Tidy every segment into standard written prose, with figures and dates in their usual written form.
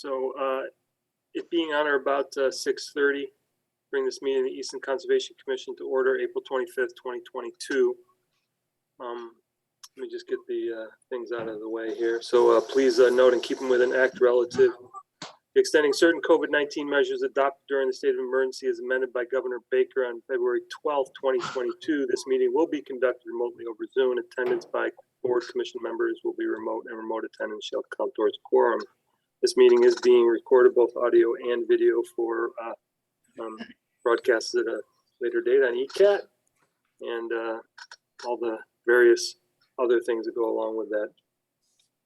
So it being on or about 6:30, bring this meeting of the Easton Conservation Commission to order, April 25th, 2022. Let me just get the things out of the way here. So please note and keep them with an act relative to extending certain COVID-19 measures adopted during the state of emergency as amended by Governor Baker on February 12th, 2022. This meeting will be conducted remotely over Zoom. Attendance by board commission members will be remote, and remote attendance shall count towards quorum. This meeting is being recorded, both audio and video, for broadcast at a later date on ECAT and all the various other things that go along with that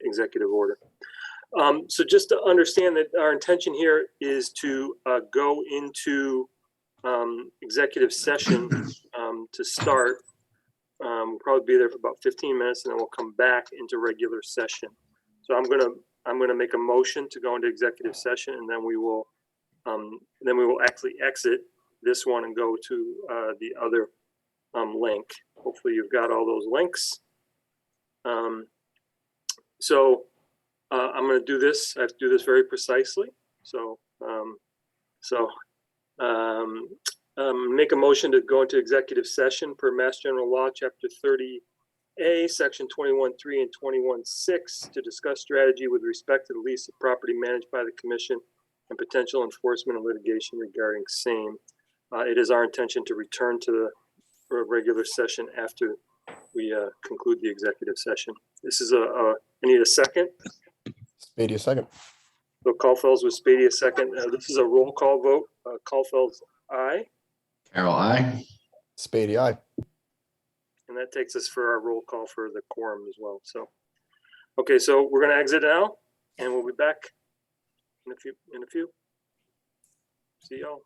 executive order. So just to understand that our intention here is to go into executive session to start. We'll probably be there for about 15 minutes, and then we'll come back into regular session. So I'm gonna make a motion to go into executive session, and then we will actually exit this one and go to the other link. Hopefully you've got all those links. I'm going to do this. I have to do this very precisely. Make a motion to go into executive session per Mass General Law, Chapter 30A, Section 21.3 and 21.6, to discuss strategy with respect to the lease of property managed by the Commission and potential enforcement and litigation regarding same. It is our intention to return to the regular session after we conclude the executive session. This is I need a second. Spady, a second. So Caulfield's with Spady, a second. This is a roll call vote. Caulfield's aye. Carol, aye. Spady, aye. And that takes us for our roll call for the quorum as well. So, okay, so we're going to exit now, and we'll be back in a few. See y'all.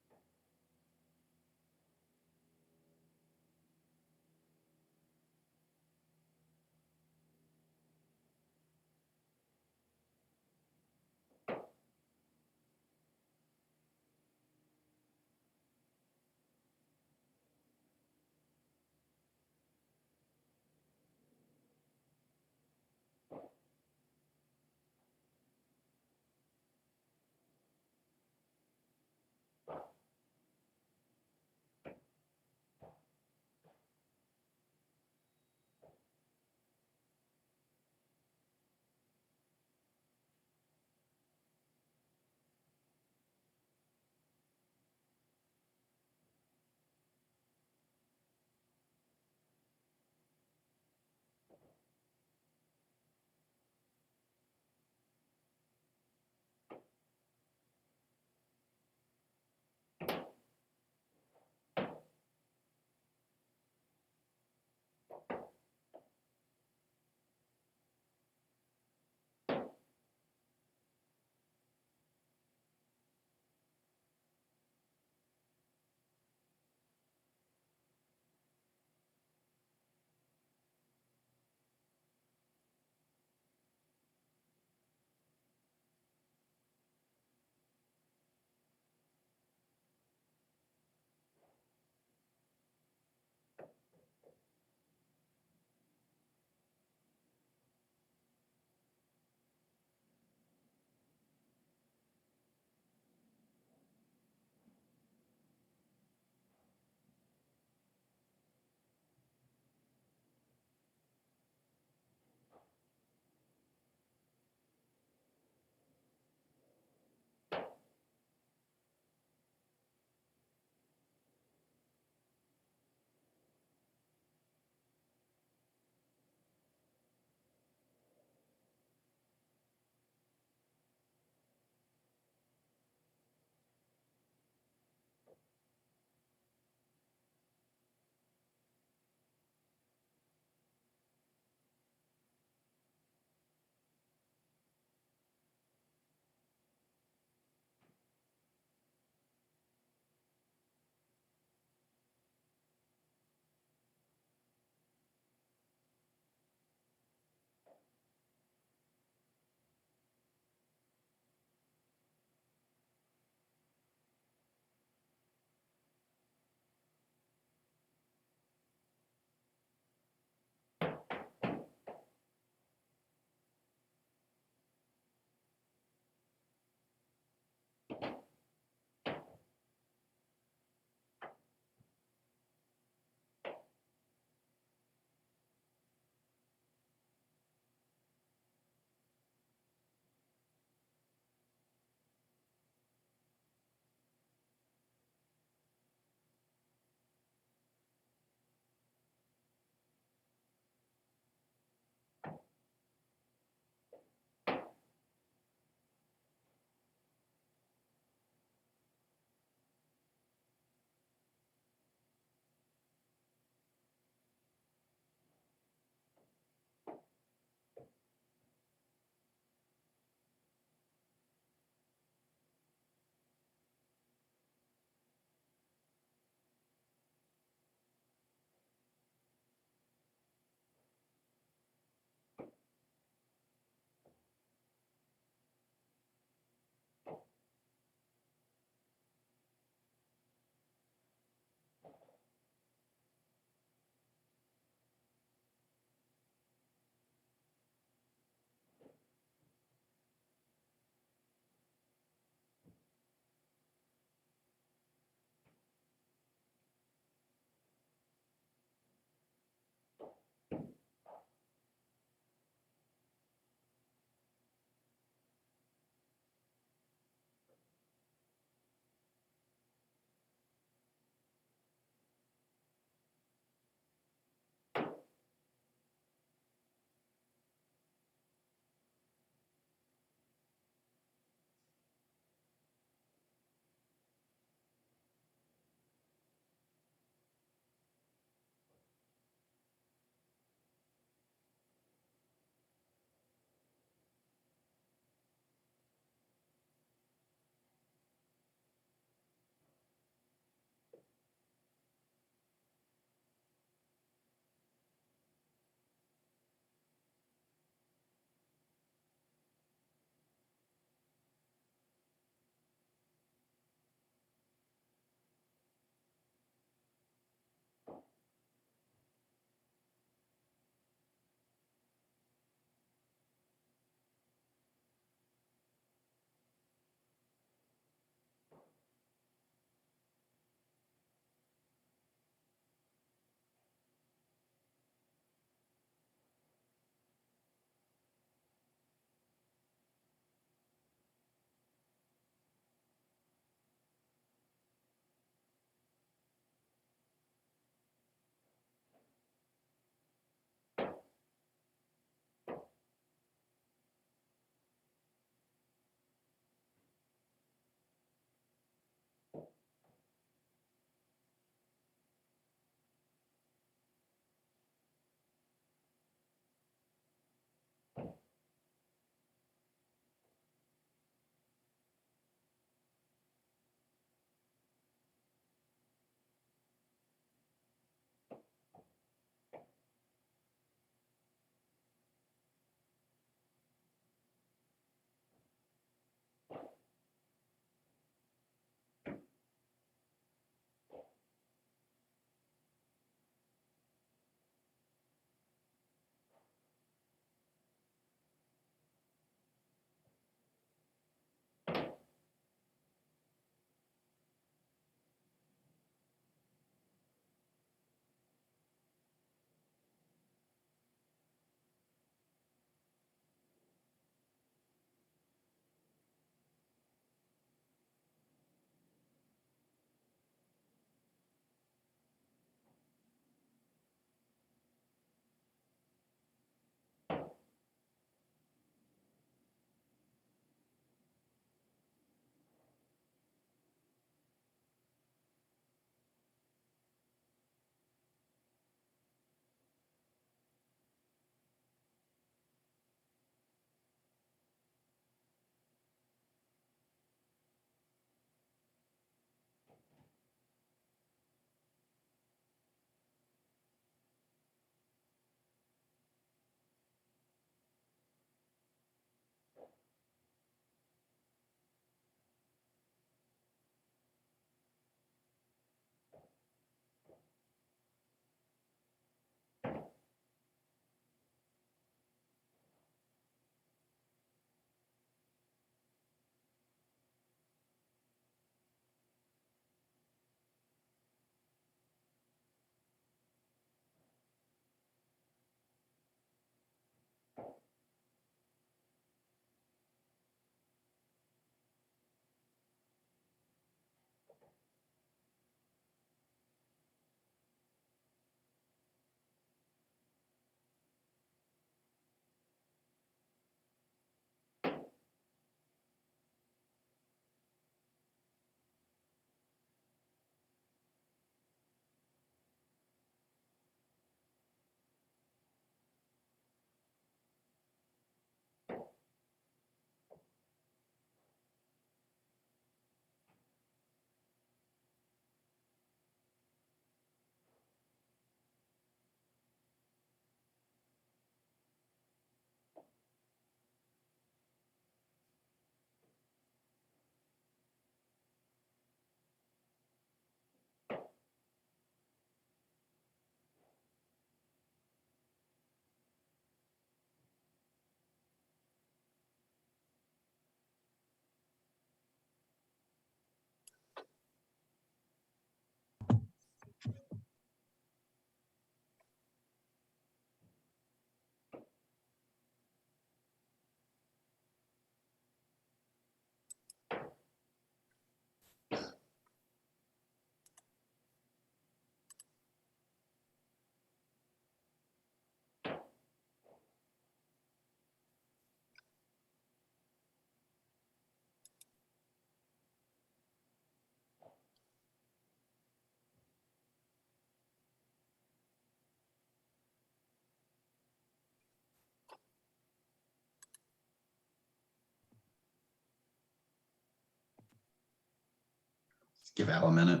Give Al a minute.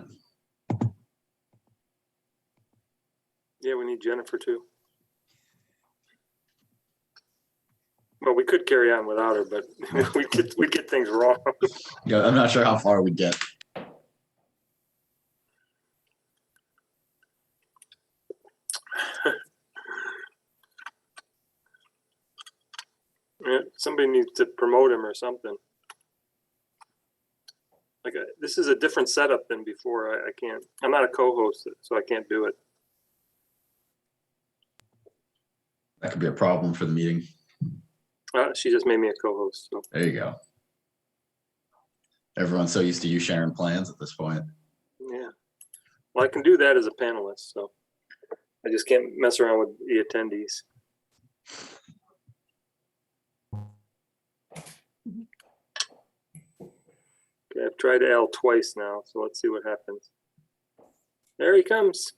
Yeah, we need Jennifer too. Well, we could carry on without her, but we'd get things wrong. Yeah, I'm not sure how far we get. Yeah, somebody needs to promote him or something. Like this is a different setup than before. I can't. I'm not a co-host, so I can't do it. That could be a problem for the meeting. She just made me a co-host. So There you go. Everyone's so used to you sharing plans at this point. yeah. Well, I can do that as a panelist, so I just can't mess around with the attendees. Okay, I've tried Al twice now, so let's see what happens. There he comes.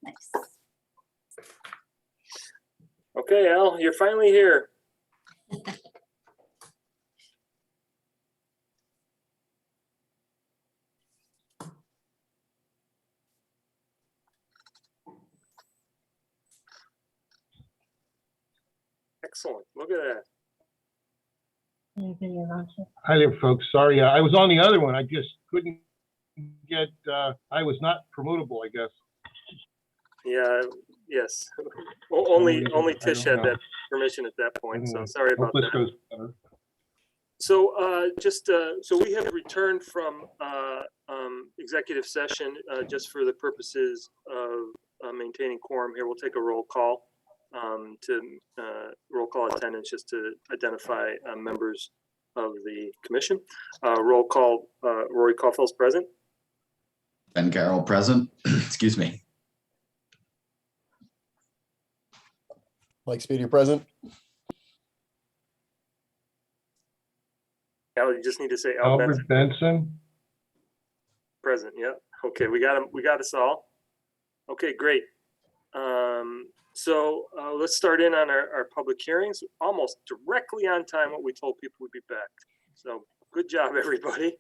Nice. Okay, Al, you're finally here. Excellent. Look at that. Hi there, folks. Sorry, I was on the other one. I just couldn't get, I was not promotable, I guess. Yeah, yes. Only I Tish don't had know. that permission at that point, so Anyway, sorry about Hope this that. goes better. So so we have returned from executive session just for the purposes of maintaining quorum here. We'll take a roll call to roll call attendance just to identify members of the commission. Roll call, Rory Kauffel's present. Ben Carroll present. Excuse me. Mike Speedy present. Al, you just need to say Al Benson. Albert Benson. Present, yeah. Okay, we got him. We got us all. Okay, great. So let's start in on our public hearings. Almost directly on time what we told people we'd be back. So good job, everybody.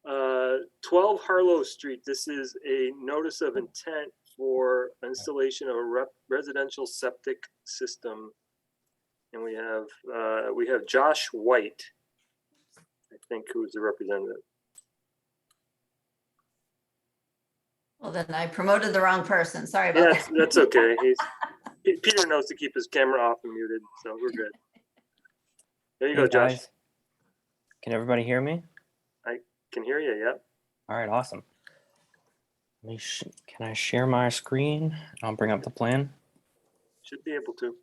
12 Harlow Street. This is a notice of intent for installation of a residential septic system. And we have Josh White, I think, who's the representative. Well, then I promoted the wrong person. Sorry about Yeah, that. that's okay. Peter knows to keep his camera off and muted, so we're good. There you go, Hey Josh. guys, can everybody hear me? Can hear you, yeah. All right, awesome. Can I share my screen? I'll bring up the plan. Should be able to.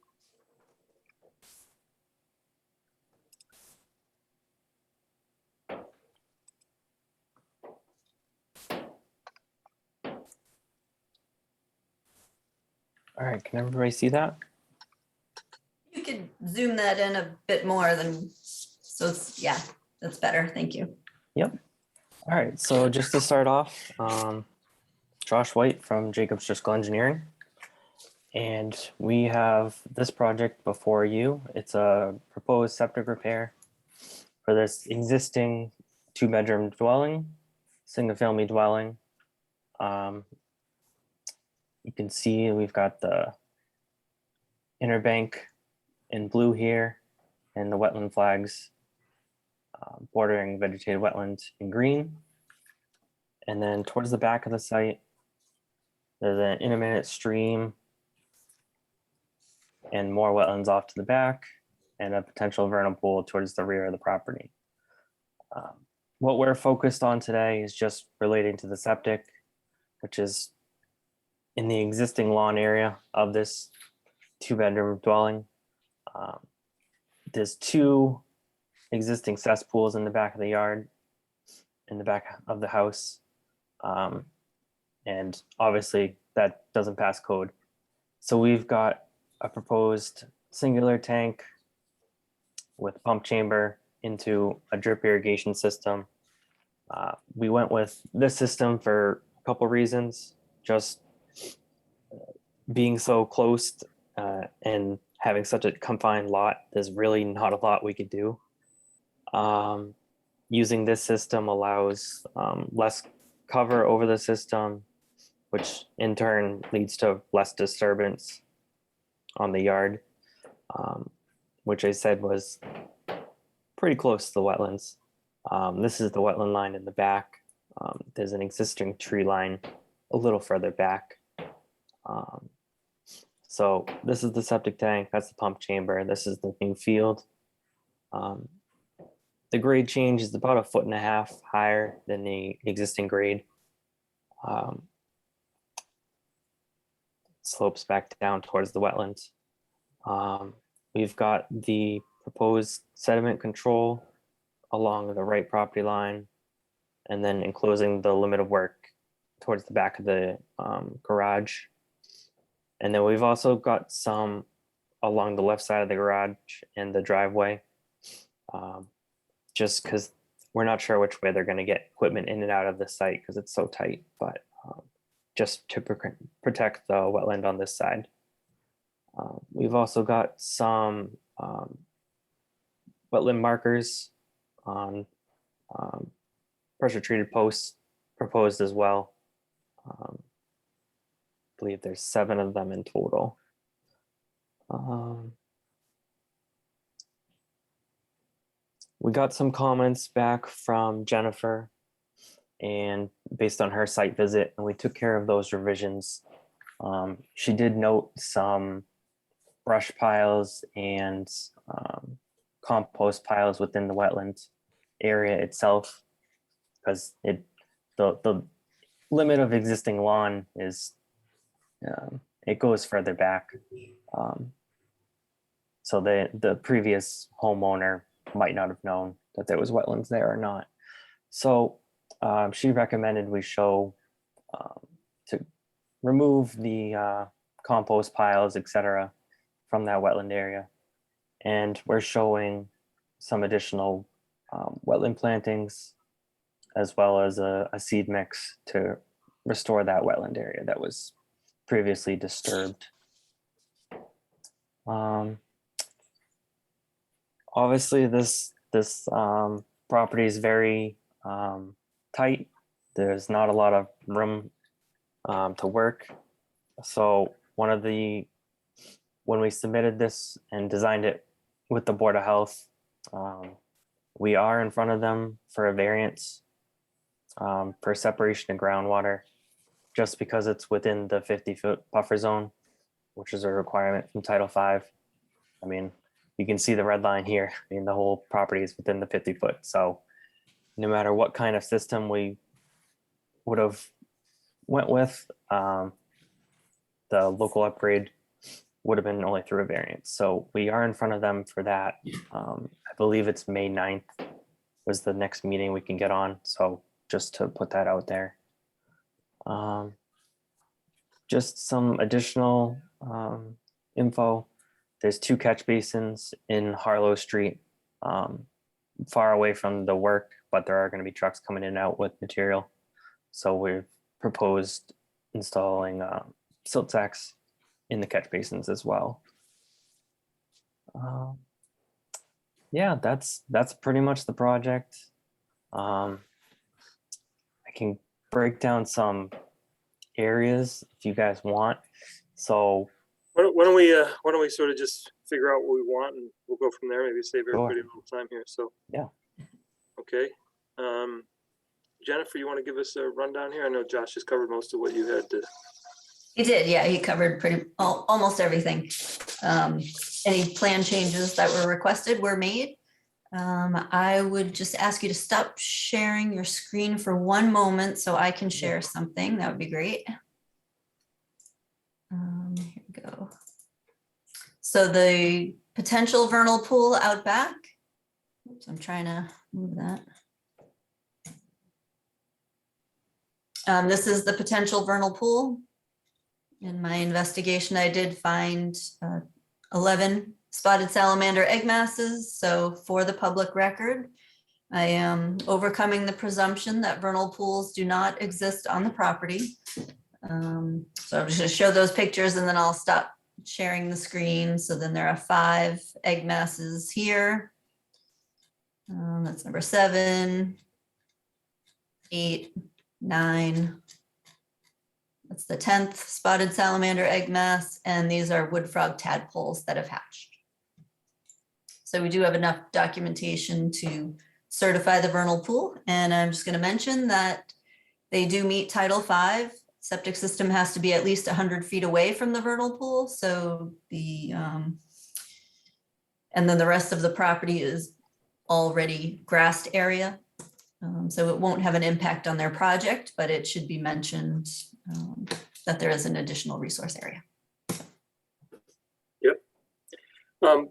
All right, can everybody see that? You could zoom that in a bit more than, so it's, yeah, that's better. Thank you. Yep. All right, so just to start off, Josh White from Jacobs Driscoll Engineering. And we have this project before you. It's a proposed septic repair for this existing 2-bedroom dwelling, single-family dwelling. You can see we've got the inner bank in blue here and the wetland flags bordering vegetated wetland in green. And then towards the back of the site, there's an intermittent stream and more wetlands off to the back and a potential vernal pool towards the rear of the property. What we're focused on today is just relating to the septic, which is in the existing lawn area of this 2-bedroom dwelling. There's 2 existing cesspools in the back of the yard, in the back of the house. And obviously that doesn't pass code. So we've got a proposed singular tank with pump chamber into a drip irrigation system. We went with this system for a couple reasons, just being so close and having such a confined lot, there's really not a lot we could do. using this system allows less cover over the system, which in turn leads to less disturbance on the yard, which I said was pretty close to the wetlands. This is the wetland line in the back. There's an existing tree line a little further back. So this is the septic tank, that's the pump chamber, this is the new field. The grade change is about 1.5 feet higher than the existing grade. Slopes back down towards the wetlands. We've got the proposed sediment control along the right property line, and then enclosing the limit of work towards the back of the garage. And then we've also got some along the left side of the garage and the driveway, just because we're not sure which way they're going to get equipment in and out of the site because it's so tight, but just to protect the wetland on this side. We've also got some wetland markers on pressure treated posts proposed as well. I believe there's 7 of them in total. We got some comments back from Jennifer, and based on her site visit, and we took care of those revisions. She did note some brush piles and compost piles within the wetland area itself, because the limit of existing lawn is it goes further back. So the previous homeowner might not have known that there was wetlands there or not. So she recommended we show to remove the compost piles, etc., from that wetland area. And we're showing some additional wetland plantings, as well as a seed mix to restore that wetland area that was previously disturbed. Obviously, this property is very tight. There's not a lot of room to work. So when we submitted this and designed it with the Board of Health, we are in front of them for a variance for separation of groundwater, just because it's within the 50-foot buffer zone, which is a requirement from Title V. I mean, you can see the red line here. I mean, the whole property is within the 50 foot. So no matter what kind of system we would have went with, the local upgrade would have been only through a variance. So we are in front of them for that. I believe it's May 9th was the next meeting we can get on. So just to put that out there. Just some additional info. There's 2 catch basins in Harlow Street, far away from the work, but there are going to be trucks coming in and out with material. So we've proposed installing silt sacks in the catch basins as well. Yeah, that's pretty much the project. I can break down some areas if you guys want. So Why don't we sort of just figure out what we want, and we'll go from there, maybe save everybody a little time here. So Yeah. Okay. Jennifer, you want to give us a rundown here? I know Josh has covered most of what you had to. He did, yeah, he covered almost everything. Any plan changes that were requested were made. I would just ask you to stop sharing your screen for one moment so I can share something. That would be great. Here we go. So the potential vernal pool out back. Oops, I'm trying to move that. This is the potential vernal pool. In my investigation, I did find 11 spotted salamander egg masses. So for the public record, I am overcoming the presumption that vernal pools do not exist on the property. So I'm just going to show those pictures and then I'll stop sharing the screen. So then there are 5 egg masses here. That's number 7, 8, 9. That's the 10th spotted salamander egg mass, and these are wood frog tadpoles that have hatched. So we do have enough documentation to certify the vernal pool, and I'm just going to mention that they do meet Title V. Septic system has to be at least 100 feet away from the vernal pool, so and then the rest of the property is already grassed area. So it won't have an impact on their project, but it should be mentioned that there is an additional resource area. Yep.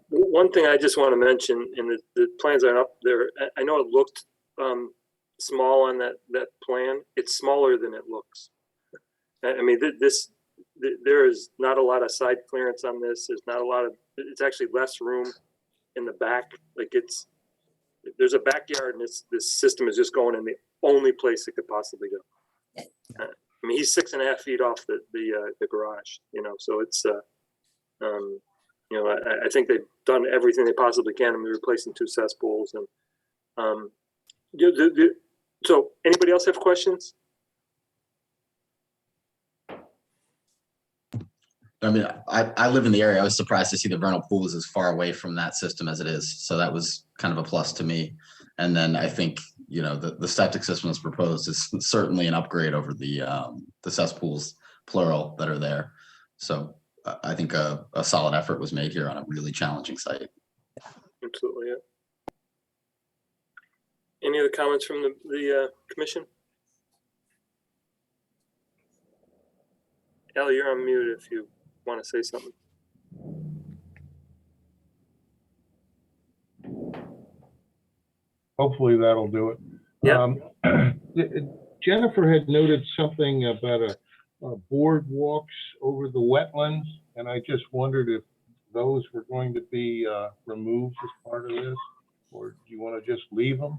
One thing I just want to mention, and the plans aren't up there. I know it looked small on that plan. It's smaller than it looks. I mean, there is not a lot of side clearance on this. There's not a lot of. It's actually less room in the back. Like there's a backyard, and this system is just going in the only place it could possibly go. I mean, he's 6.5 feet off the garage, you know, so it's, you know, I think they've done everything they possibly can. I mean, replacing 2 cesspools and, so anybody else have questions? I mean, I live in the area. I was surprised to see the vernal pool is as far away from that system as it is. So that was kind of a plus to me. And then I think, you know, the septic system that's proposed is certainly an upgrade over the cesspools, plural, that are there. So I think a solid effort was made here on a really challenging site. Absolutely, yeah. Any other comments from the commission? Ellie, you're on mute if you want to say something. Hopefully that'll do it. Yeah. Jennifer had noted something about boardwalks over the wetlands, and I just wondered if those were going to be removed as part of this, or do you want to just leave them?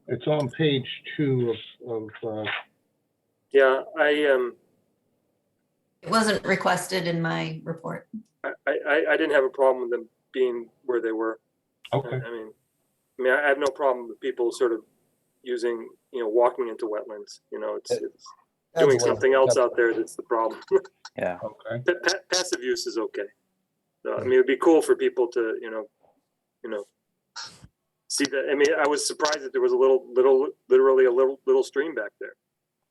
It's on page 2 of Yeah, It wasn't requested in my report. I didn't have a problem with them being where they were. okay. I mean, I have no problem with people sort of using, you know, walking into wetlands. You know, it's doing something else out there that's the problem. Yeah. Okay. Passive use is okay. So, I mean, it'd be cool for people to, you know, see that. I mean, I was surprised that there was literally a little stream back there.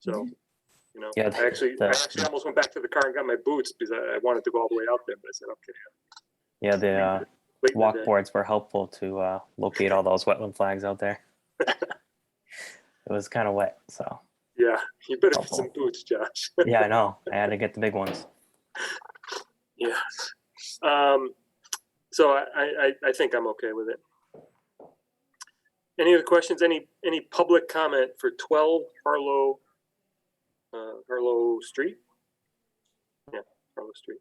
So, you know, Yeah, I actually almost went back to the car and got my boots because I wanted to go all the way out there, but I said, okay. Yeah, the Late in the walk day. boards were helpful to locate all those wetland flags out there. It was kind of wet, so Yeah, you better get some boots, Josh. yeah, I know. I had to get the big ones. Yeah. So I think I'm okay with it. Any other questions? Any public comment for 12 Harlow Street? Yeah, Harlow Street.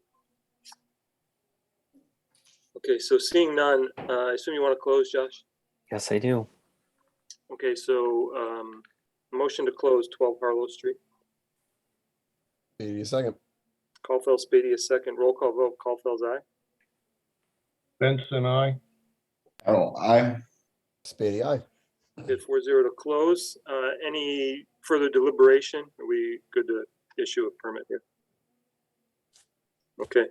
Okay, so seeing none, I assume you want to close, Josh? Yes, I do. Okay, so motion to close 12 Harlow Street. Maybe a second. Caulfield Spady is second. Roll call vote. Caulfield's aye. Benson, aye. Oh, Spady, aye. Did 4-0 to close. Any further deliberation? Are we good to issue a permit here? Okay.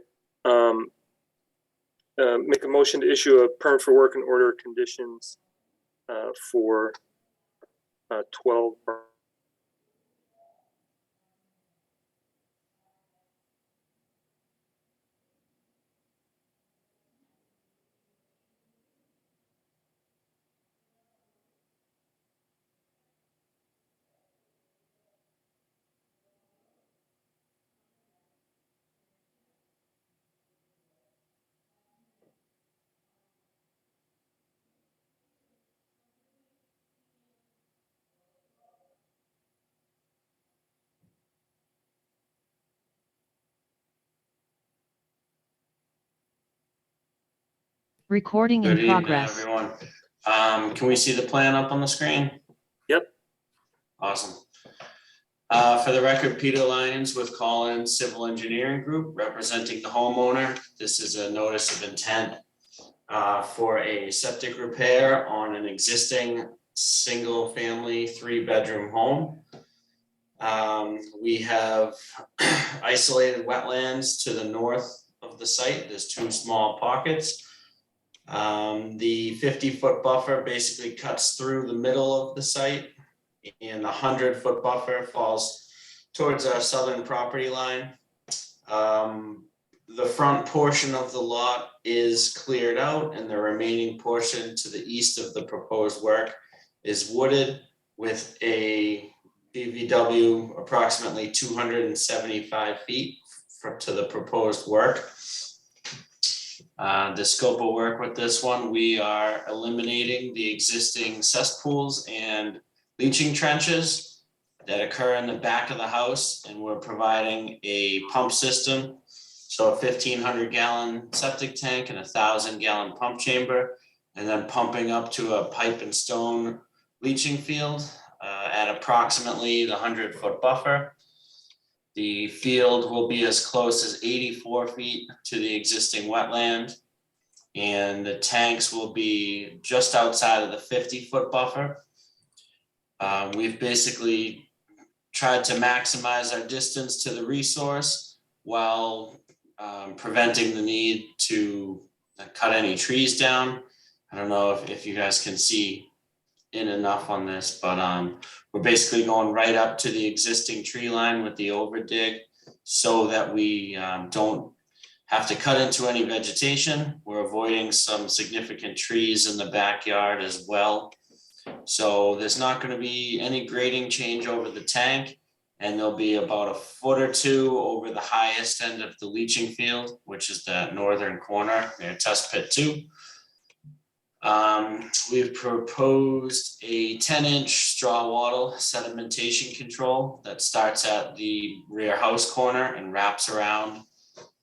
Make a motion to issue a permit for work and order conditions for 12. Recording Good in evening, progress. everyone. Can we see the plan up on the screen? Yep. Awesome. For the record, Peter Lyons with Collins Civil Engineering Group, representing the homeowner. This is a notice of intent for a septic repair on an existing single-family 3-bedroom home. We have isolated wetlands to the north of the site. There's 2 small pockets. The 50-foot buffer basically cuts through the middle of the site, and the 100-foot buffer falls towards our southern property line. The front portion of the lot is cleared out, and the remaining portion to the east of the proposed work is wooded with a BVW approximately 275 feet to the proposed work. The scope of work with this one, we are eliminating the existing cesspools and leaching trenches that occur in the back of the house, and we're providing a pump system. So a 1,500 gallon septic tank and a 1,000 gallon pump chamber, and then pumping up to a pipe and stone leaching field at approximately the 100-foot buffer. The field will be as close as 84 feet to the existing wetland, and the tanks will be just outside of the 50-foot buffer. We've basically tried to maximize our distance to the resource while preventing the need to cut any trees down. I don't know if you guys can see in enough on this, but we're basically going right up to the existing tree line with the overdig so that we don't have to cut into any vegetation. We're avoiding some significant trees in the backyard as well. So there's not going to be any grading change over the tank, and there'll be about a foot or 2 over the highest end of the leaching field, which is that northern corner near test pit 2. We've proposed a 10-inch straw wattle sedimentation control that starts at the rear house corner and wraps around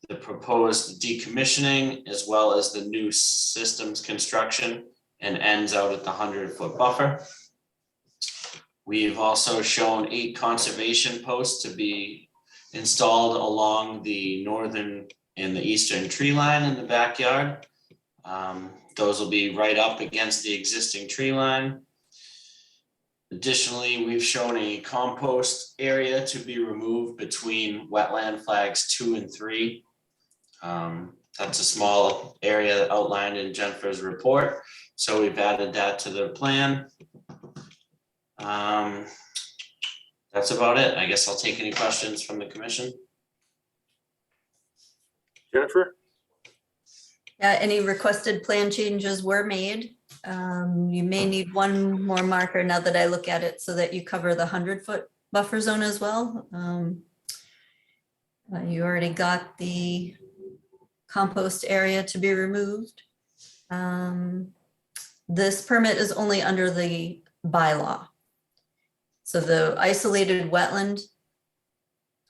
the proposed decommissioning as well as the new systems construction and ends out at the 100-foot buffer. We've also shown 8 conservation posts to be installed along the northern and the eastern tree line in the backyard. Those will be right up against the existing tree line. Additionally, we've shown a compost area to be removed between wetland flags 2 and 3. That's a small area outlined in Jennifer's report, so we've added that to the plan. That's about it. I guess I'll take any questions from the commission. Jennifer? Any requested plan changes were made. You may need one more marker now that I look at it so that you cover the 100-foot buffer zone as well. You already got the compost area to be removed. This permit is only under the bylaw. So the isolated wetland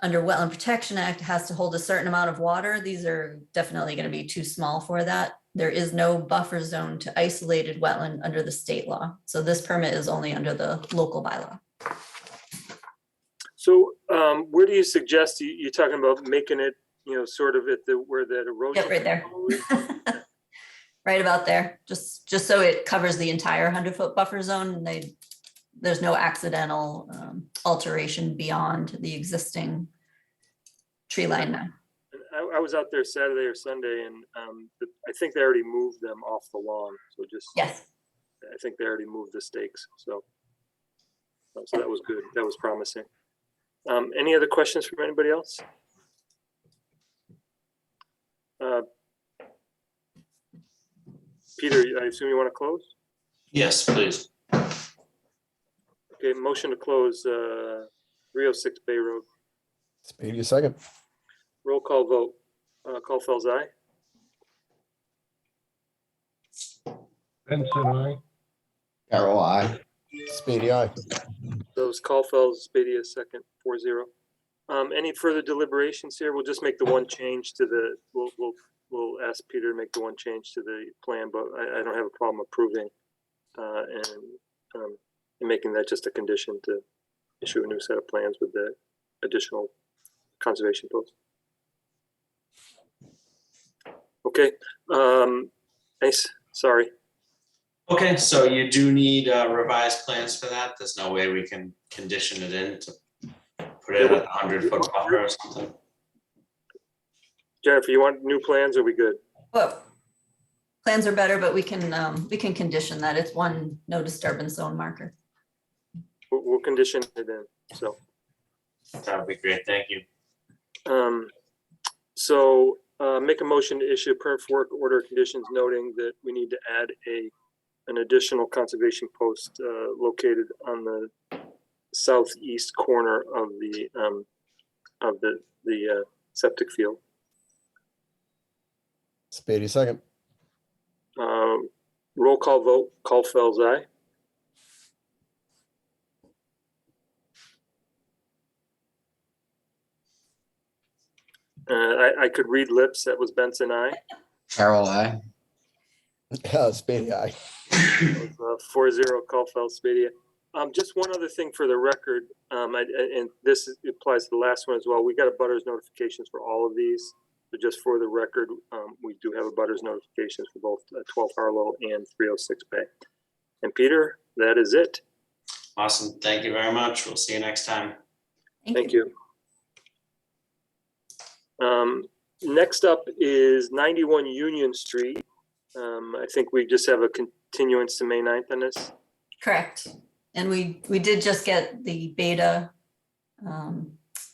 under Wetland Protection Act has to hold a certain amount of water. These are definitely going to be too small for that. There is no buffer zone to isolated wetland under the state law. So this permit is only under the local bylaw. So where do you suggest, you're talking about making it, sort of at where that erosion? Yep, right there. Right about there, just so it covers the entire 100-foot buffer zone. And there's no accidental alteration beyond the existing tree line now. I was out there Saturday or Sunday, and I think they already moved them off the lawn. So Yes. I think they already moved the stakes. So that was good. That was promising. Any other questions from anybody else? Peter, I assume you want to close? Yes, please. Okay, motion to close 306 Bay Road. Speedy, a second. Roll call vote. Caulfield's aye. Benson, aye. Carol, I. Speedy, aye. Those Caulfield's, Speedy is second, 4-0. Any further deliberations here? We'll just make the one change to the, we'll ask Peter to make the one change to the plan, but I don't have a problem approving and making that just a condition to issue a new set of plans with the additional conservation posts. Okay, Nice, sorry. Okay, so you do need revised plans for that? There's no way we can condition it in to put it at a 100-foot buffer or something? Jennifer, you want new plans, or are we good? Well, plans are better, but we can condition that. It's one no disturbance zone marker. We'll condition it in, so. That would be great, thank you. Make a motion to issue a permit for work order conditions noting that we need to add an additional conservation post located on the southeast corner of the septic field. Spady second. Roll call vote, Caulfield's aye. I could read lips, that was Benson, aye. Carol, I. Spady aye. 4-0 Caulfield Spadia. Just one other thing for the record, and this applies to the last one as well. We got a butters notifications for all of these. But just for the record, we do have a butters notifications for both 12 Harlow and 306 Bay. And Peter, that is it. Awesome, thank you very much. We'll see you next time. Thank you. Next up is 91 Union Street. I think we just have a continuance to May 9th on this. Correct. And we did just get the beta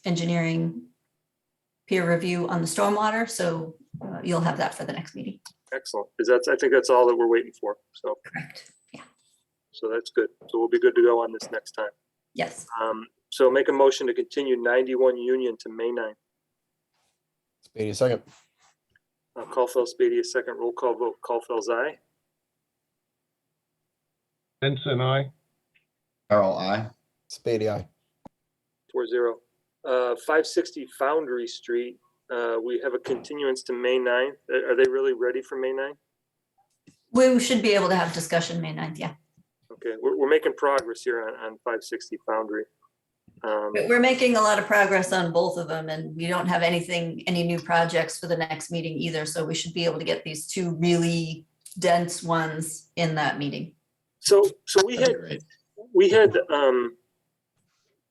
engineering peer review on the stormwater, so you'll have that for the next meeting. Excellent, because I think that's all that we're waiting for. So, Correct. Yeah. so that's good. So we'll be good to go on this next time. Yes. So make a motion to continue 91 Union to May 9th. Spady second. Caulfield Spady, a second. Roll call vote. Caulfield's aye. Benson, I. Carol, I. Spady aye. 4-0. 560 Foundry Street. We have a continuance to May 9th. Are they really ready for May 9th? We should be able to have discussion May 9th, yeah. Okay, we're making progress here on 560 Foundry. We're making a lot of progress on both of them, and we don't have any new projects for the next meeting either, so we should be able to get these two really dense ones in that meeting. So we That'd had be great.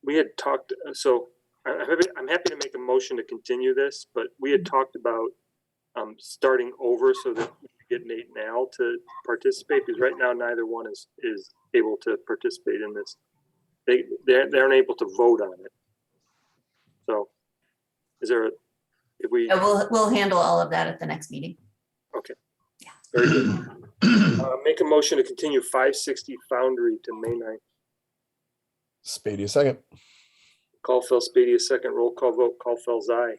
we had talked, so I'm happy to make a motion to continue this, but we had talked about starting over so that we could get Nate and Al to participate, because right now neither one is able to participate in this. They aren't able to vote on it. So is there if we We'll handle all of that at the next meeting. okay. Yeah. Very good. Make a motion to continue 560 Foundry to May 9th. Spady second. Caulfield Spady, a second. Roll call vote. Caulfield's aye.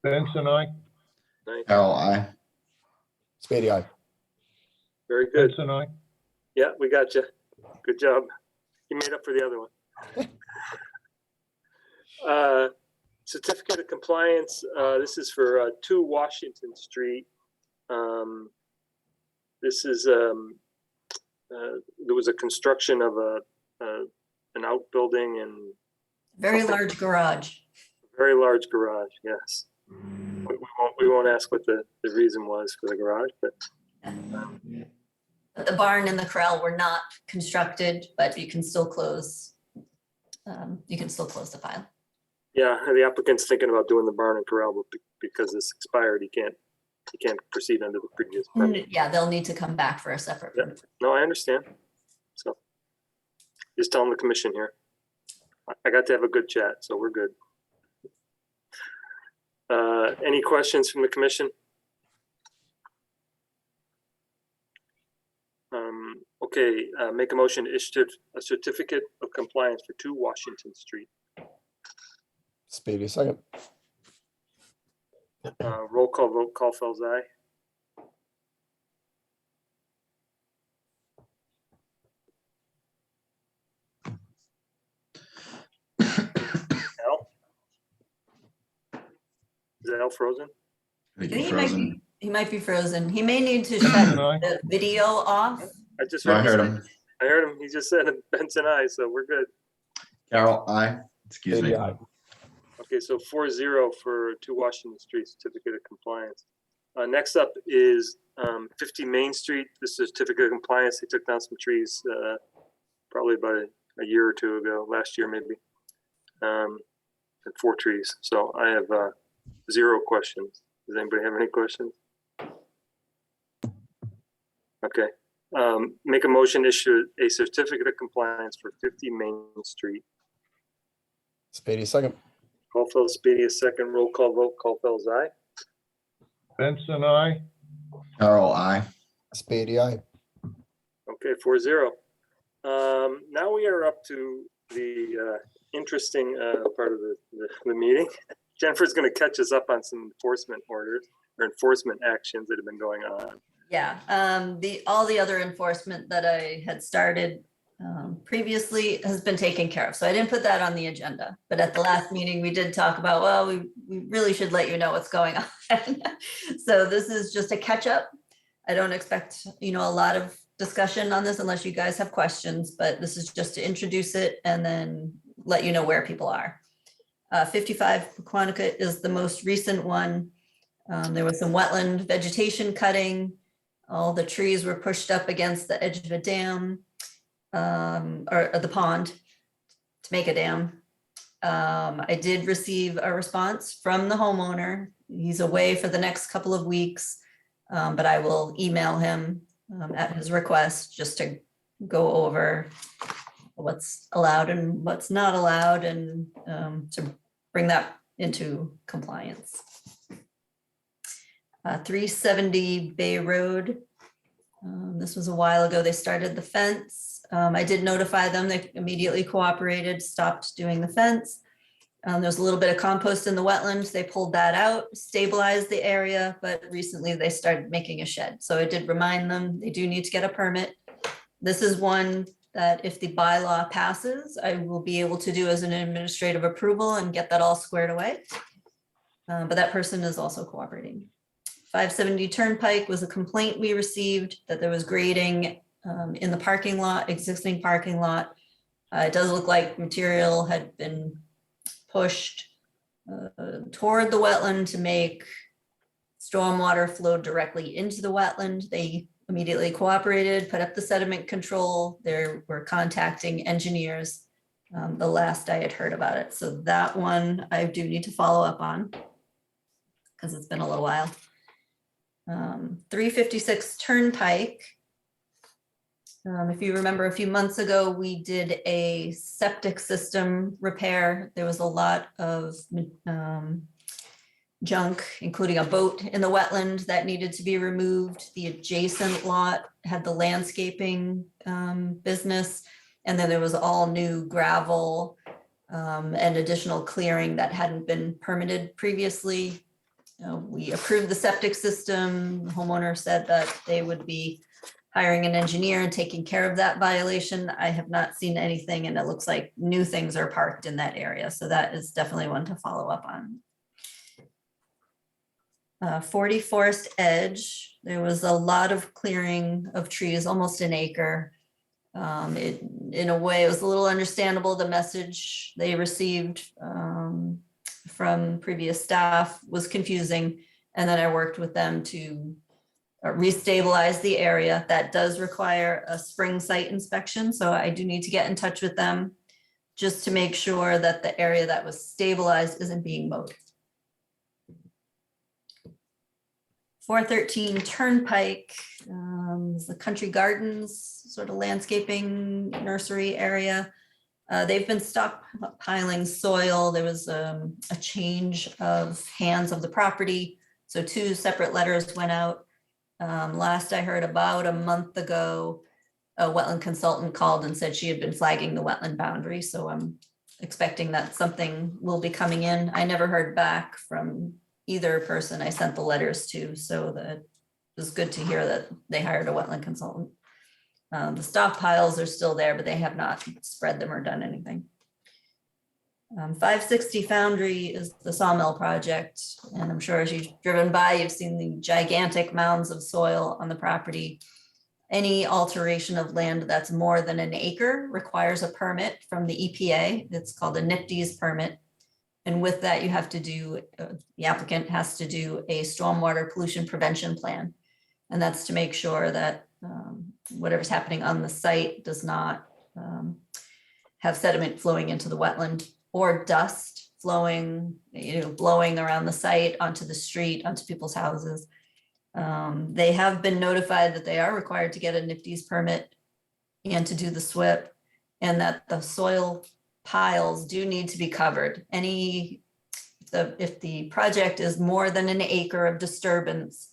Benson, I. Nice. Carol, I. Spady aye. Very good. Benson, I. Yeah, we got you. Good job. You made up for the other one. Certificate of compliance. This is for 2 Washington Street. This is there was a construction of an outbuilding and Very large garage. a very large garage. Yes. We won't ask what the reason was for the garage, but The barn and the corral were not constructed, but you can still close. You can still close the file. yeah, the applicant's thinking about doing the barn and corral, but because it's expired, he can't proceed under the previous permit. Yeah, they'll need to come back for a separate. Yeah. No, I understand. So just telling the commission here. I got to have a good chat, so we're good. Any questions from the commission? Okay, make a motion to issue a certificate of compliance for 2 Washington Street. Spady second. Roll call vote. Caulfield's aye. Al? Is Al frozen? I think He you're frozen. might be frozen. He may need to Benson, shut I. the video off. I just No, I heard say- him. I heard him. He just said Benson aye, so we're good. Carol, I. Excuse me. Spady aye. Okay, so 4-0 for 2 Washington Street certificate of compliance. Next up is 50 Main Street. This is certificate of compliance. They took down some trees probably about a year or two ago, last year maybe, and 4 trees. So I have 0 questions. Does anybody have any questions? Okay. Make a motion to issue a certificate of compliance for 50 Main Street. Spady, second. Caulfield, Spady, second. Roll call vote. Caulfield's aye. Benson, I. Carol, I. Spady, aye. Okay, 4-0. Now we are up to the interesting part of the meeting. Jennifer's going to catch us up on some enforcement orders or enforcement actions that have been going on. Yeah, all the other enforcement that I had started previously has been taken care of. So I didn't put that on the agenda, but at the last meeting, we did talk about, well, we really should let you know what's going on. So this is just a catch up. I don't expect, a lot of discussion on this unless you guys have questions, but this is just to introduce it and then let you know where people are. 55 Paquonicut is the most recent one. There was some wetland vegetation cutting. All the trees were pushed up against the edge of a dam or the pond to make a dam. I did receive a response from the homeowner. He's away for the next couple of weeks, but I will email him at his request just to go over what's allowed and what's not allowed and to bring that into compliance. 370 Bay Road. This was a while ago. They started the fence. I did notify them. They immediately cooperated, stopped doing the fence. There's a little bit of compost in the wetlands. They pulled that out, stabilized the area, but recently they started making a shed. So I did remind them they do need to get a permit. This is one that if the bylaw passes, I will be able to do as an administrative approval and get that all squared away. But that person is also cooperating. 570 Turnpike was a complaint we received that there was grading in the parking lot, existing parking lot. It does look like material had been pushed toward the wetland to make stormwater flow directly into the wetland. They immediately cooperated, put up the sediment control. They were contacting engineers the last I had heard about it. So that one I do need to follow up on because it's been a little while. 356 Turnpike. If you remember a few months ago, we did a septic system repair. There was a lot of junk, including a boat in the wetland that needed to be removed. The adjacent lot had the landscaping business. And then there was all new gravel and additional clearing that hadn't been permitted previously. We approved the septic system. The homeowner said that they would be hiring an engineer and taking care of that violation. I have not seen anything and it looks like new things are parked in that area. So that is definitely one to follow up on. 40 Forest Edge, there was a lot of clearing of trees, almost an acre. In a way, it was a little understandable. The message they received from previous staff was confusing. And then I worked with them to restabilize the area. That does require a spring site inspection. So I do need to get in touch with them just to make sure that the area that was stabilized isn't being mowed. 413 Turnpike is the Country Gardens sort of landscaping nursery area. They've been stockpiling soil. There was a change of hands of the property. So 2 separate letters went out. Last I heard, about a month ago, a wetland consultant called and said she had been flagging the wetland boundary. So I'm expecting that something will be coming in. I never heard back from either person I sent the letters to. So that it was good to hear that they hired a wetland consultant. The stockpiles are still there, but they have not spread them or done anything. 560 Foundry is the sawmill project. And I'm sure as you've driven by, you've seen the gigantic mounds of soil on the property. Any alteration of land that's more than an acre requires a permit from the EPA. It's called a Nifties Permit. And with that, you have to do, the applicant has to do a stormwater pollution prevention plan. And that's to make sure that whatever's happening on the site does not have sediment flowing into the wetland or dust flowing, blowing around the site onto the street, onto people's houses. They have been notified that they are required to get a Nifties permit and to do the SWIP, and that the soil piles do need to be covered. If the project is more than an acre of disturbance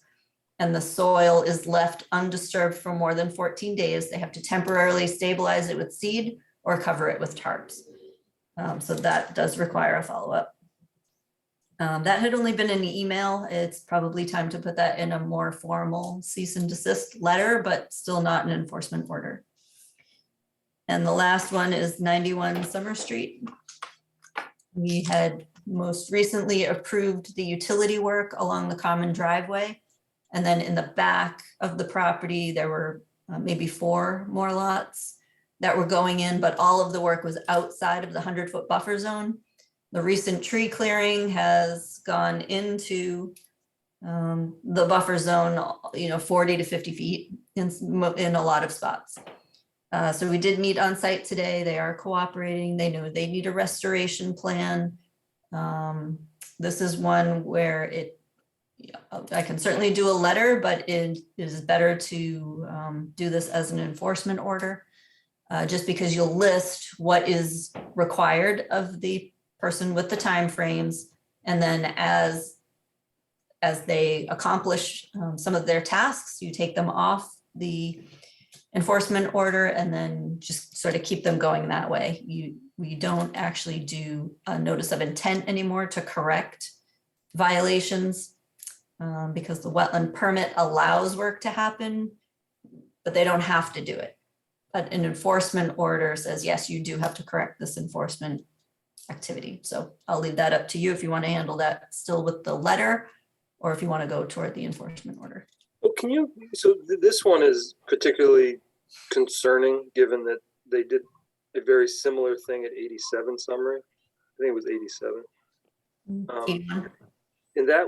and the soil is left undisturbed for more than 14 days, they have to temporarily stabilize it with seed or cover it with tarps. So that does require a follow-up. That had only been an email. It's probably time to put that in a more formal cease and desist letter, but still not an enforcement order. And the last one is 91 Summer Street. We had most recently approved the utility work along the common driveway. And then in the back of the property, there were maybe 4 more lots that were going in, but all of the work was outside of the 100-foot buffer zone. The recent tree clearing has gone into the buffer zone, 40 to 50 feet in a lot of spots. So we did meet on site today. They are cooperating. They know they need a restoration plan. This is one where I can certainly do a letter, but it is better to do this as an enforcement order, just because you'll list what is required of the person with the timeframes, and then as they accomplish some of their tasks, you take them off the enforcement order and then just sort of keep them going that way. We don't actually do a notice of intent anymore to correct violations because the wetland permit allows work to happen, but they don't have to do it. But an enforcement order says, yes, you do have to correct this enforcement activity. So I'll leave that up to you if you want to handle that still with the letter, or if you want to go toward the enforcement order. Well, this one is particularly concerning, given that they did a very similar thing at 87 Summer. I think it was 87. In that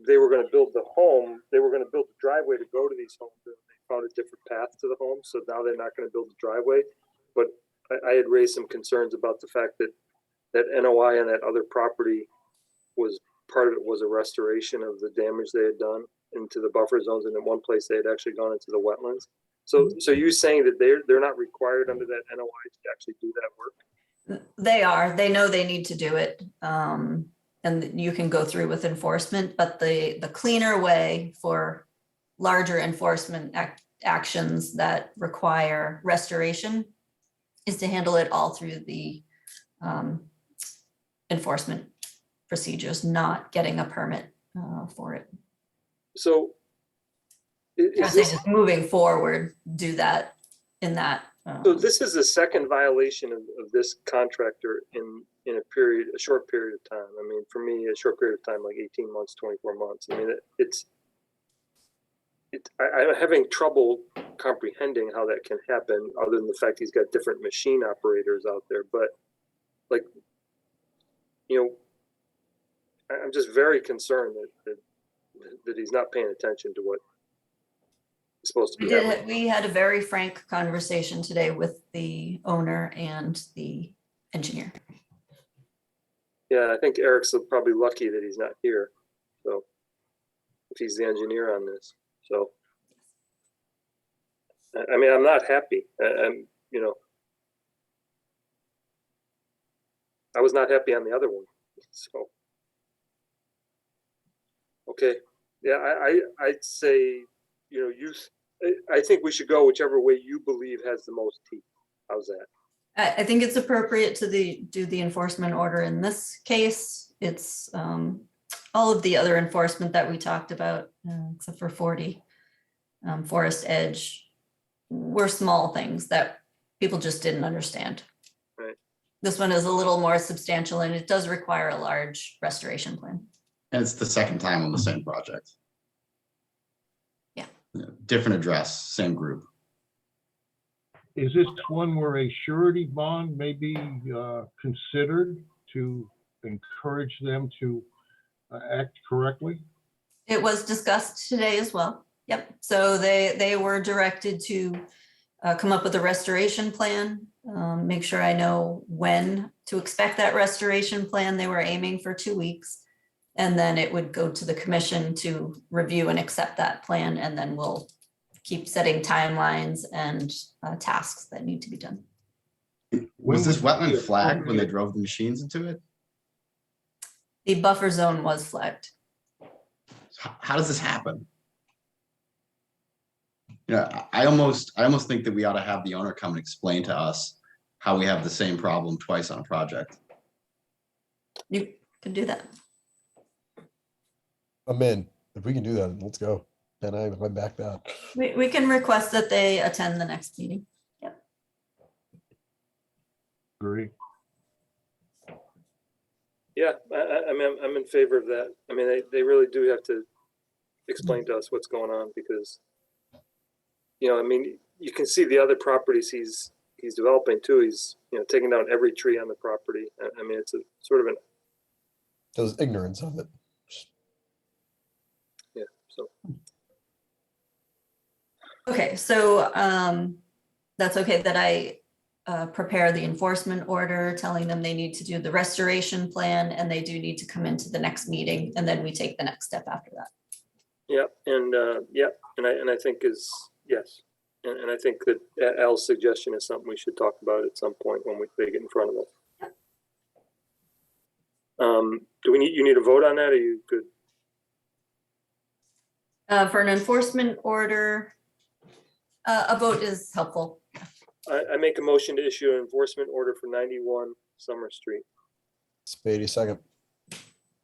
they were going to build the home. They were going to build the driveway to go to these homes. And they found a different path to the home. So now they're not going to build the driveway. But I had raised some concerns about the fact that NOI on that other property was part of it was a restoration of the damage they had done into the buffer zones, and in one place they had actually gone into the wetlands. So you're saying that they're not required under that NOI to actually do that work? They are. They know they need to do it, and you can go through with enforcement. But the cleaner way for larger enforcement actions that require restoration is to handle it all through the enforcement procedures, not getting a permit for it. So is this, moving forward, do that in that. So this is the second violation of this contractor in a short period of time. I mean, for me, a short period of time, like 18 months, 24 months. I mean, I'm having trouble comprehending how that can happen, other than the fact he's got different machine operators out there. But I'm just very concerned that he's not paying attention to what is supposed to be happening. We had a very frank conversation today with the owner and the engineer. Yeah, I think Eric's probably lucky that he's not here. So if he's the engineer on this, so I mean, I'm not happy. I was not happy on the other one. So okay, yeah, I'd say I think we should go whichever way you believe has the most teeth. How's that? I think it's appropriate to do the enforcement order in this case. It's all of the other enforcement that we talked about, except for 40 Forest Edge, were small things that people just didn't understand. Right. This one is a little more substantial, and it does require a large restoration plan. And it's the second time on the same project. Yeah. Different address, same group. Is this one where a surety bond may be considered to encourage them to act correctly? It was discussed today as well. Yep. So they were directed to come up with a restoration plan. Make sure I know when to expect that restoration plan. They were aiming for 2 weeks. And then it would go to the commission to review and accept that plan. And then we'll keep setting timelines and tasks that need to be done. Was this would be wetland flagged when they appropriate? drove the machines into it? The buffer zone was flagged. How does this happen? You know, I almost think that we ought to have the owner come and explain to us how we have the same problem twice on a project. You can do that. I'm in. If we can do that, let's go. And I back that. We can request that they attend the next meeting. Agree. Yeah, I mean, I'm in favor of that. I mean, they really do have to explain to us what's going on because, I mean, you can see the other properties he's developing too. He's, taking down every tree on the property. I mean, it's a sort of an, There's ignorance of it. yeah, so. Okay, so that's okay that I prepare the enforcement order, telling them they need to do the restoration plan and they do need to come into the next meeting, and then we take the next step after that. Yeah, and I think yes. And I think that Al's suggestion is something we should talk about at some point when they get in front of us. Do you need a vote on that? Or are you good? For an enforcement order, a vote is helpful. I make a motion to issue an enforcement order for 91 Summer Street. Spady second.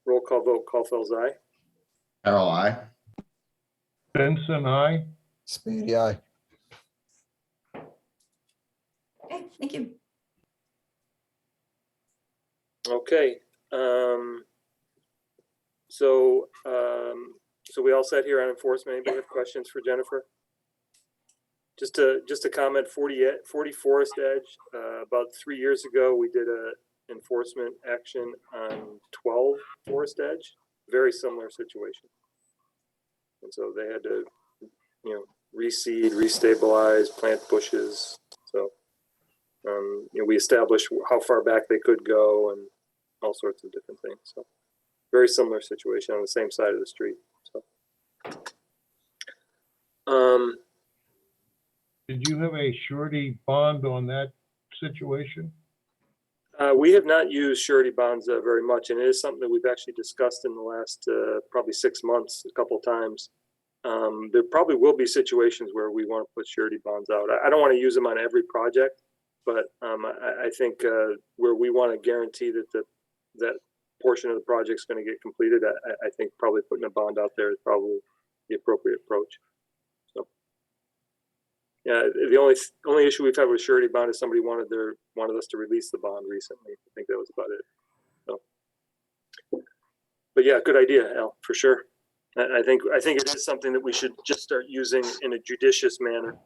Roll call vote, Caulfield's aye. Carol, I. Benson, I. Spady aye. Okay, thank you. Okay. So we all set here on enforcement. Anybody have questions for Jennifer? Just a comment, 40 Forest Edge, about 3 years ago, we did a enforcement action on 12 Forest Edge, very similar situation. And so they had to, reseed, restabilize, plant bushes. So, we established how far back they could go and all sorts of different things. So very similar situation on the same side of the street. So, Did you have a surety bond on that situation? we have not used surety bonds very much, and it is something that we've actually discussed in the last probably 6 months, a couple of times. There probably will be situations where we want to put surety bonds out. I don't want to use them on every project, but I think where we want to guarantee that portion of the project is going to get completed, I think probably putting a bond out there is probably the appropriate approach. So, yeah, the only issue we've had with surety bond is somebody wanted us to release the bond recently. I think that was about it. So, but yeah, good idea, Al, for sure. I think it is something that we should just start using in a judicious manner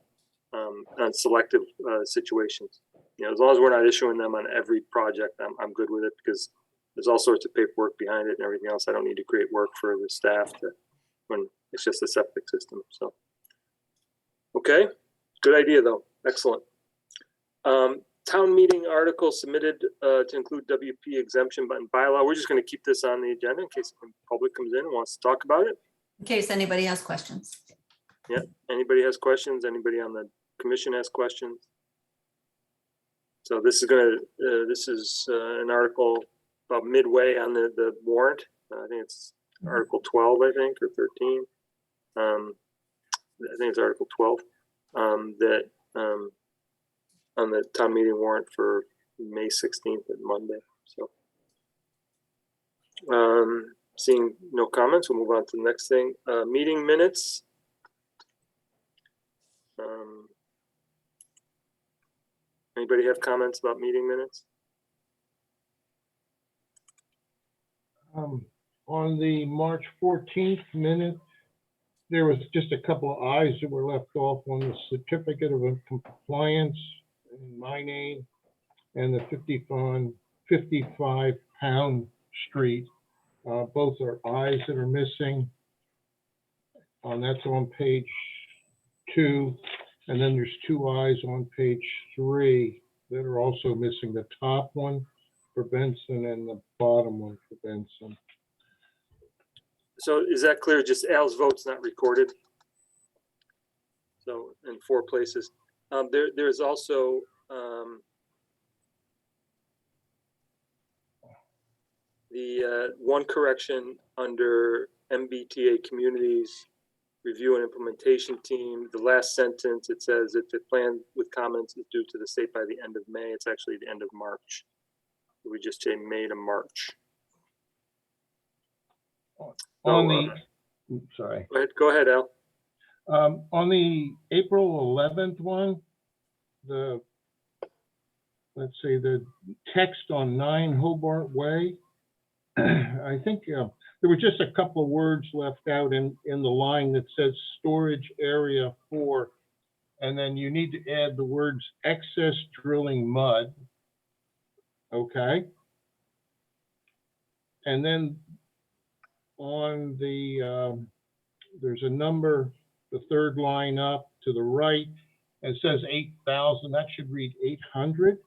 on selective situations. As long as we're not issuing them on every project, I'm good with it because there's all sorts of paperwork behind it and everything else. I don't need to create work for the staff when it's just a septic system. So, okay, good idea though. Excellent. Town meeting article submitted to include WP exemption button bylaw. We're just going to keep this on the agenda in case the public comes in and wants to talk about it. In case anybody has questions. Yeah, anybody has questions? Anybody on the commission has questions? So this is an article about midway on the warrant. I think it's Article 12, I think, or 13. I think it's Article 12 that on the town meeting warrant for May 16th at Monday. So seeing no comments, we'll move on to the next thing. Meeting minutes. Anybody have comments about meeting minutes? On the March 14th minute, there was just a couple of I's that were left off on the certificate of compliance in my name and the 55-pound Street. Both are I's that are missing. That's on page 2. And then there's 2 I's on page 3 that are also missing, the top one for Benson and the bottom one for Benson. So is that clear? Just Al's vote's not recorded? So in 4 places. There's also the one correction under MBTA Communities Review and Implementation Team. The last sentence, it says if the plan with comments is due to the state by the end of May, it's actually the end of March. We just changed May to March. On the, sorry. Go ahead, Al. On the April 11th one, let's say the text on 9 Hobart Way, I think there were just a couple of words left out in the line that says storage area 4, and then you need to add the words excess drilling mud. Okay. And then on the, there's a number, the 3rd line up to the right, and it says 8,000. That should read 800.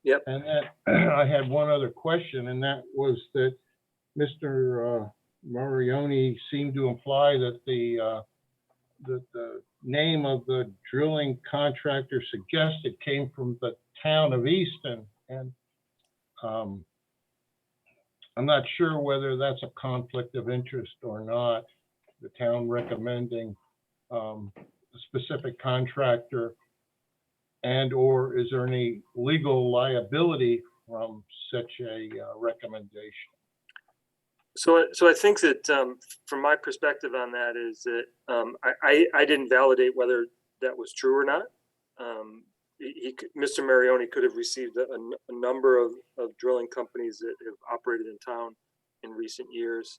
Yep. And then I had one other question, and that was that Mr. Marioni seemed to imply that the name of the drilling contractor suggested came from the town of Easton, and I'm not sure whether that's a conflict of interest or not. The town recommending a specific contractor, and or is there any legal liability from such a recommendation? So I think that from my perspective on that is that I didn't validate whether that was true or not. Mr. Marioni could have received a number of drilling companies that have operated in town in recent years,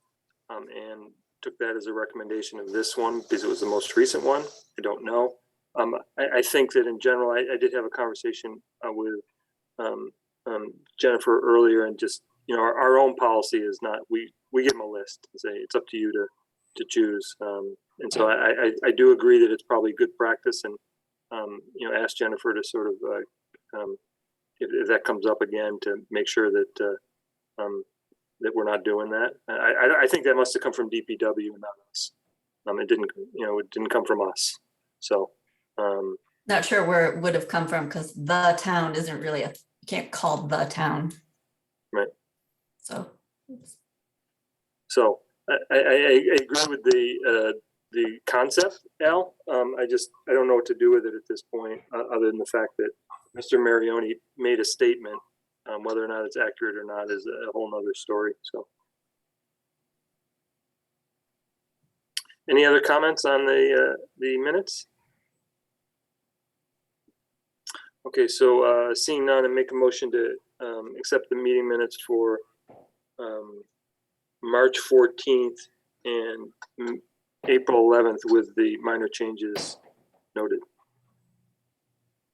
and took that as a recommendation of this one because it was the most recent one. I don't know. I think that in general, I did have a conversation with Jennifer earlier, and just, you know, our own policy is not, we give them a list and say it's up to you to choose. And so I do agree that it's probably good practice, and you know, ask Jennifer to sort of if that comes up again, to make sure that that we're not doing that. I think that must have come from DPW and not us. It didn't, you know, it didn't come from us. So. Not sure where it would have come from, because the town isn't really you can't call the town. Right. So I agree with the concept, Al. I don't know what to do with it at this point, other than the fact that Mr. Marioni made a statement. Whether or not it's accurate or not is a whole nother story. So, any other comments on the minutes? Okay, so seeing none, and make a motion to accept the meeting minutes for March 14th and April 11th with the minor changes noted.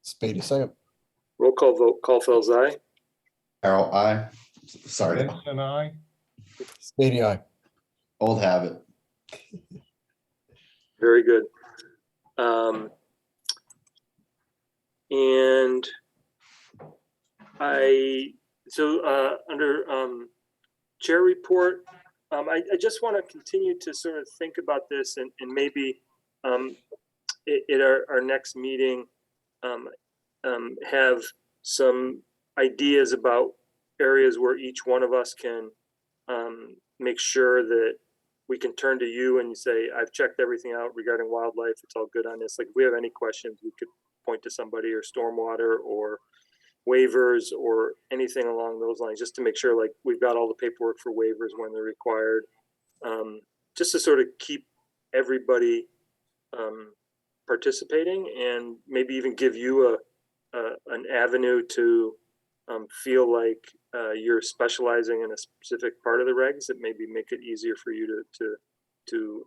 Spady, second. Roll call vote. Caulfield's aye. Carol, I. Sorry, Benson, I. Spady, aye. old habit. Very good. And under chair report, I just want to continue to sort of think about this, and maybe at our next meeting have some ideas about areas where each one of us can make sure that we can turn to you and you say, I've checked everything out regarding wildlife. It's all good on this. Like, if we have any questions, we could point to somebody, or stormwater or waivers or anything along those lines, just to make sure like we've got all the paperwork for waivers when they're required, just to sort of keep everybody participating, and maybe even give you an avenue to feel like you're specializing in a specific part of the regs, that maybe make it easier for you to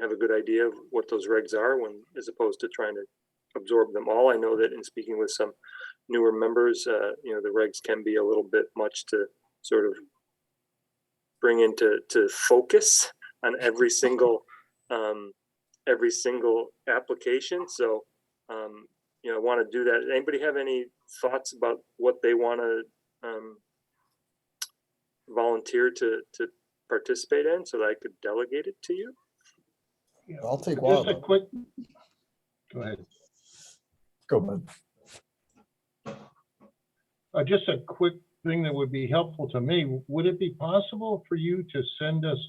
have a good idea of what those regs are, when, as opposed to trying to absorb them all. I know that in speaking with some newer members, the regs can be a little bit much to sort of bring into focus on every single application. So, I want to do that. Anybody have any thoughts about what they want to volunteer to participate in, so that I could delegate it to you? Yeah, I'll take just Wattle. a quick. Go ahead. Go, bud. Just a quick thing that would be helpful to me. Would it be possible for you to send us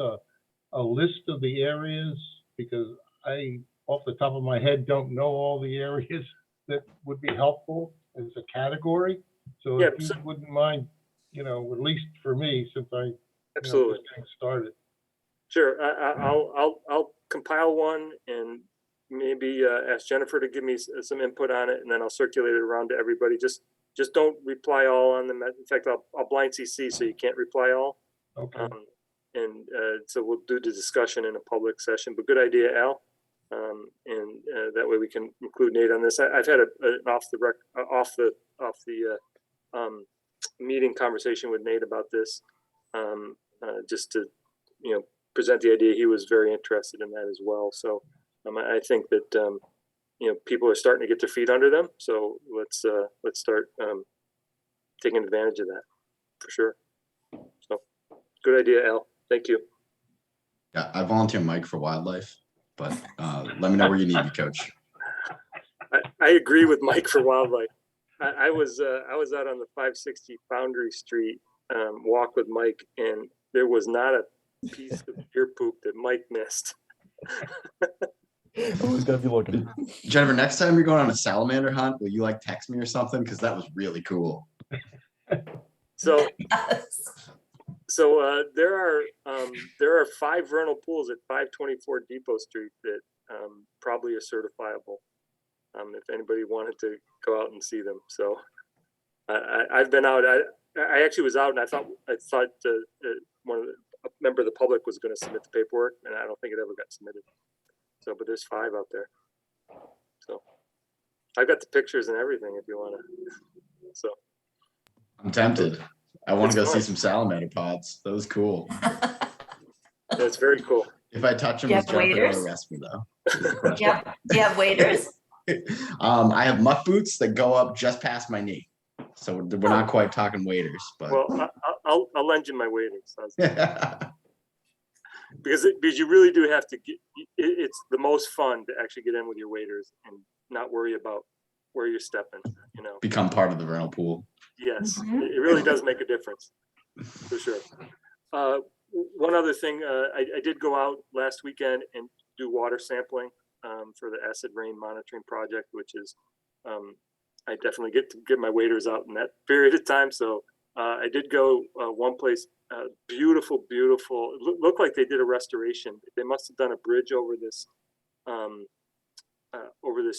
a list of the areas? Because I, off the top of my head, don't know all the areas that would be helpful as a category. So Yeah, if you wouldn't mind, at least for me, since I Absolutely. just getting started. Sure. I'll compile one and maybe ask Jennifer to give me some input on it, and then I'll circulate it around to everybody. Just don't reply all on them. In fact, I'll blind CC so you can't reply all. Okay. So we'll do the discussion in a public session. But good idea, Al. And that way we can include Nate on this. I've had an off the meeting conversation with Nate about this, just to present the idea. He was very interested in that as well. So I think that people are starting to get their feet under them. So let's start taking advantage of that for sure. So good idea, Al. Thank you. Yeah, I volunteer Mike for wildlife, but let me know where you need me, Coach. I agree with Mike for wildlife. I was out on the 560 Foundry Street walk with Mike, and there was not a piece of deer poop that Mike missed. Always gotta be looking. Jennifer, next time you're going on a salamander hunt, will you text me or something? Because that was really cool. So Yes. there are 5 vernal pools at 524 Depot Street that probably are certifiable. If anybody wanted to go out and see them. So I've been out. I actually was out, and I thought a member of the public was going to submit the paperwork, and I don't think it ever got submitted. So, but there's 5 out there. So I've got the pictures and everything if you want to. So I'm tempted. I want to It's go see fun. some salamander pods. That was cool. that's very cool. If I touch them, Do you is have Jennifer going waders? to arrest me though? Do you have waders? I have muck boots that go up just past my knee. So we're not quite talking waders, but Well, I'll lend you my waders. Because you really do have to get. It's the most fun to actually get in with your waders and not worry about where you're stepping. become part of the vernal pool. Yes, Mhm. it really does make a difference, for sure. One other thing, I did go out last weekend and do water sampling for the acid rain monitoring project, which is I definitely get to get my waders out in that period of time. So I did go one place, beautiful. It looked like they did a restoration. They must have done a bridge over this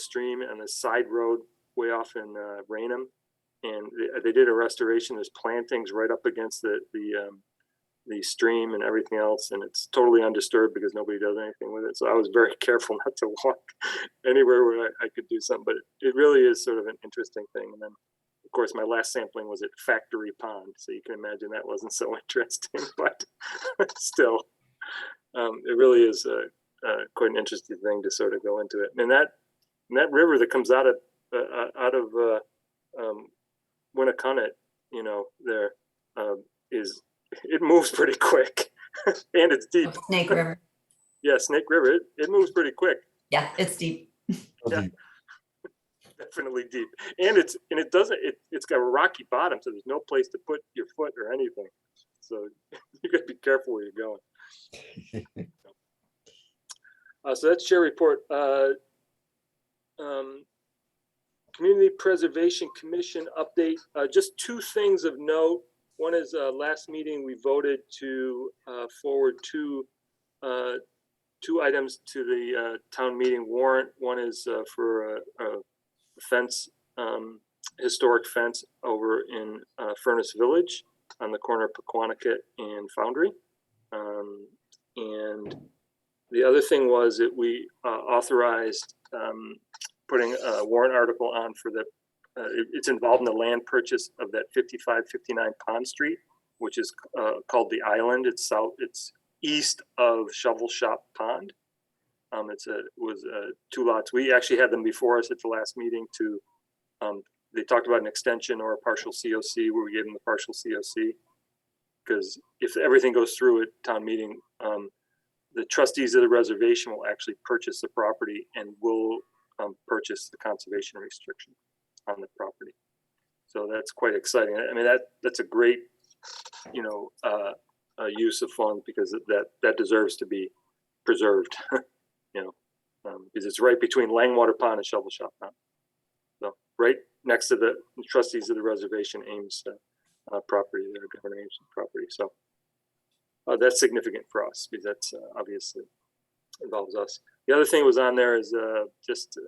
stream and a side road way off in Raynham, and they did a restoration. There's plantings right up against the stream and everything else, and it's totally undisturbed because nobody does anything with it. So I was very careful not to walk anywhere where I could do something, but it really is sort of an interesting thing. And then of course my last sampling was at Factory Pond, so you can imagine that wasn't so interesting, but still it really is quite an interesting thing to sort of go into it. And that river that comes out of Winnicott, there it moves pretty quick and it's deep. Snake River. Yeah, Snake River, it moves pretty quick. Yeah, it's deep. Yeah. Definitely deep. And it's got a rocky bottom, so there's no place to put your foot or anything. So you gotta be careful where you're going. So that's chair report. Community Preservation Commission update. Just 2 things of note. One is last meeting we voted to forward two items to the town meeting warrant. One is for a fence, historic fence over in Furnace Village on the corner of Pequannock and Foundry. And the other thing was that we authorized putting a warrant article on for the, it's involved in the land purchase of that 5559 Pond Street, which is called the Island. It's east of Shovel Shop Pond. It was 2 lots. We actually had them before us at the last meeting to, they talked about an extension or a partial COC where we gave them the partial COC. Because if everything goes through at town meeting, the trustees of the reservation will actually purchase the property and will purchase the conservation restriction on the property. So that's quite exciting. I mean, that's a great, use of funds because that deserves to be preserved, because it's right between Langwater Pond and Shovel Shop Pond. So right next to the trustees of the reservation Ames property, their Governor Ames property. So that's significant for us because that's obviously involves us. The other thing was on there is just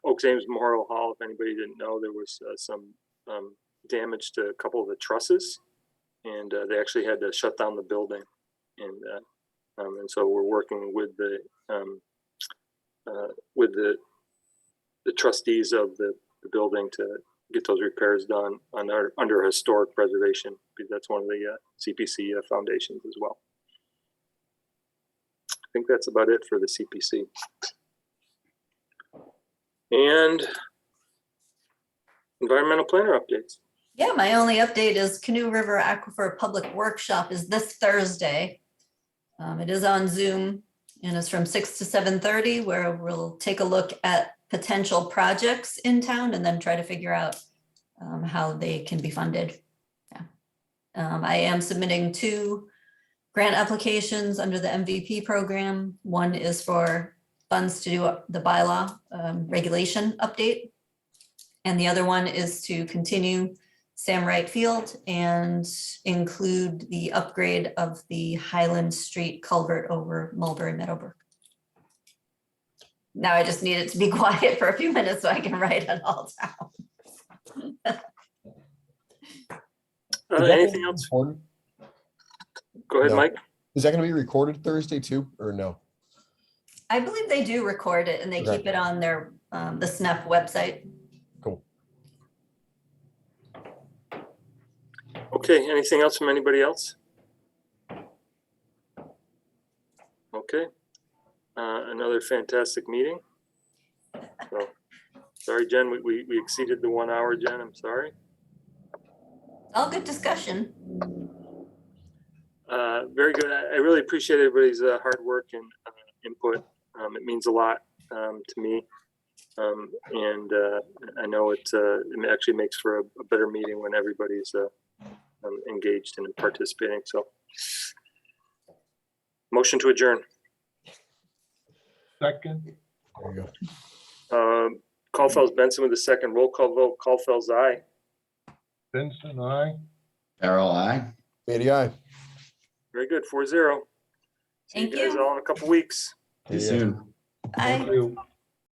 Oaks Ames Memorial Hall. If anybody didn't know, there was some damage to a couple of the trusses, and they actually had to shut down the building. And so we're working with the trustees of the building to get those repairs done under a historic preservation, because that's one of the CPC foundations as well. I think that's about it for the CPC. And environmental planner updates. Yeah, my only update is Canoe River Aquifer Public Workshop is this Thursday. It is on Zoom and it's from 6 to 7:30, where we'll take a look at potential projects in town and then try to figure out how they can be funded. Yeah. I am submitting 2 grant applications under the MVP program. One is for funds to do the bylaw regulation update. And the other one is to continue Sam Wright Field and include the upgrade of the Highland Street culvert over Mulberry Meadowbrook. Now I just need it to be quiet for a few minutes so I can write it all down. Anything else? Recorded? Go ahead, No. Mike. Is that going to be recorded Thursday too, or no? I believe they do record it and they Okay. keep it on their, the SNEP website. Cool. Okay, anything else from anybody else? Okay. Another fantastic meeting. So, sorry, Jen, we exceeded the 1 hour, Jen, I'm sorry. All good discussion. Very good. I really appreciate everybody's hard work and input. It means a lot to me. And I know it actually makes for a better meeting when everybody's engaged and participating. So, motion to adjourn. Second, There you go. Caulfield's Benson with the second. Roll call vote. Caulfield's aye. Benson, aye. Carol, I. Matey, aye. Very good. 4-0. See Thank you guys you. all in a couple weeks. See you Yeah. soon. Bye. Thank you.